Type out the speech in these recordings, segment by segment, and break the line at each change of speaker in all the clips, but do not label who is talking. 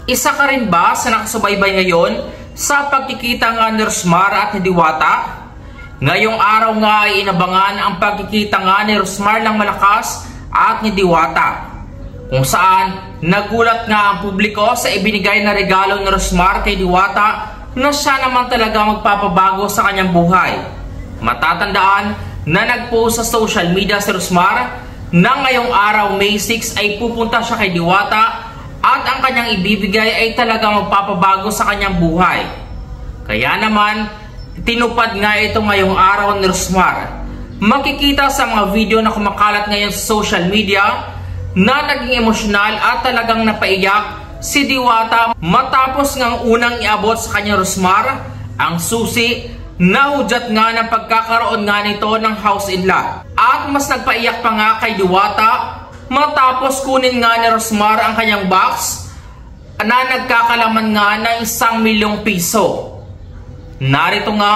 Isa ka rin ba sa nakasubaybay ngayon sa pagkikita nga ni Rosmar at ni Diwata? Ngayong araw nga ay inabangan ang pagkikita nga ni Rosmar ng malakas at ni Diwata, kung saan nagulat nga ang publiko sa ibinigay na regalo ni Rosmar kay Diwata na siya naman talaga magpapabago sa kanyang buhay. Matatandaan na nagpost sa social media si Rosmar na ngayong araw May 6 ay pupunta siya kay Diwata at ang kanyang ibibigay ay talagang magpapabago sa kanyang buhay. Kaya naman, tinupad nga ito ngayong araw ni Rosmar. Makikita sa mga video na kumakalat ngayon sa social media na naging emosyonal at talagang napaiyak si Diwata matapos ngang unang iabot sa kanya Rosmar ang susi na hudyat nga ng pagkakaroon nga nito ng house in lot. At mas nagpaiyak pa nga kay Diwata matapos kunin nga ni Rosmar ang kanyang box na nagkakalaman nga ng 1 milyong piso. Narito nga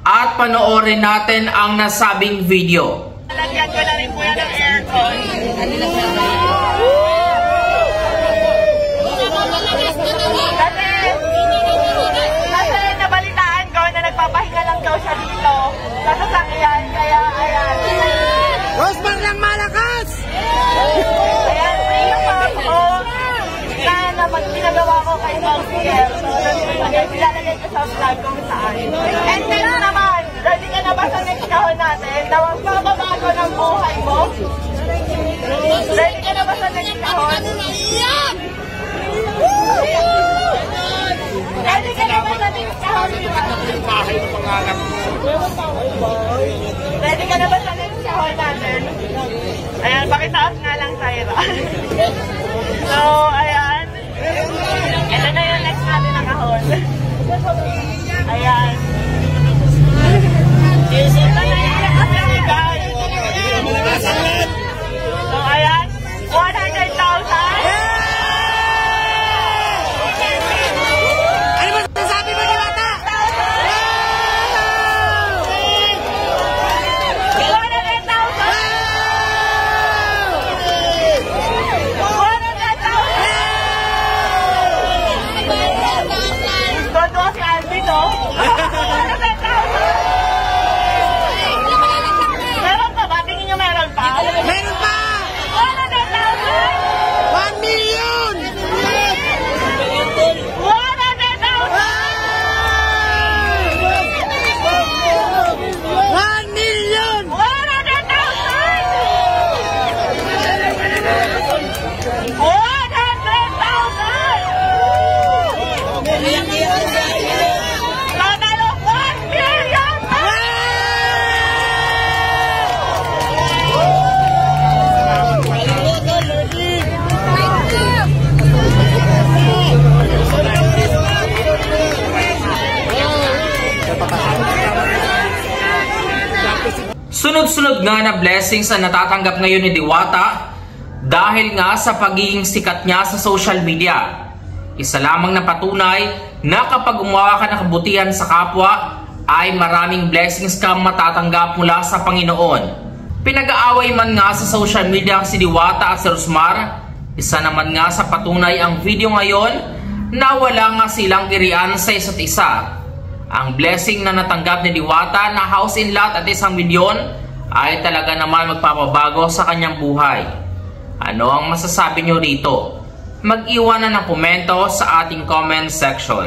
at panoorin natin ang nasabing video.
Lagyan ko na rin po yan ng aircon. Kasi nabalitaan ko na nagpapahinga lang daw siya dito sa sasakyan, kaya ayan.
Rosmar ng malakas!
Ayan, pinapap ko na naman ginagawa ko kay Mousier. So, ilalagay ko sa vlog kung saan. And then naman, ready ka na ba sa next kahon natin na magpapabago ng buhay mo? Ready ka na ba sa next kahon? Ready ka na ba sa next kahon? Ready ka na ba sa next kahon natin? Ayan, pakitaas nga lang, Tyra. So, ayan. Ito na yung next natin na kahon. Ayan. Ito na yung next natin, guys. So, ayan. 100,000. Meron pa ba? Tingin nyo meron pa?
Meron pa!
100,000!
1 million! 1 million!
1 Sunod-sunod nga na blessings ang natatanggap ngayon ni Diwata dahil nga sa pagiging sikat niya sa social media. Isa lamang na patunay na kapag gumawa ka ng kabutihan sa kapwa ay maraming blessings kang matatanggap mula sa Panginoon. Pinag-aaway man nga sa social media si Diwata at si Rosmar, isa naman nga sa patunay ang video ngayon na wala nga silang irian sa isa't isa. Ang blessing na natanggap ni Diwata na house in lot at 1 milyon ay talaga naman magpapabago sa kanyang buhay. Ano ang masasabi nyo rito? Mag-iwan na ng komento sa ating comment section.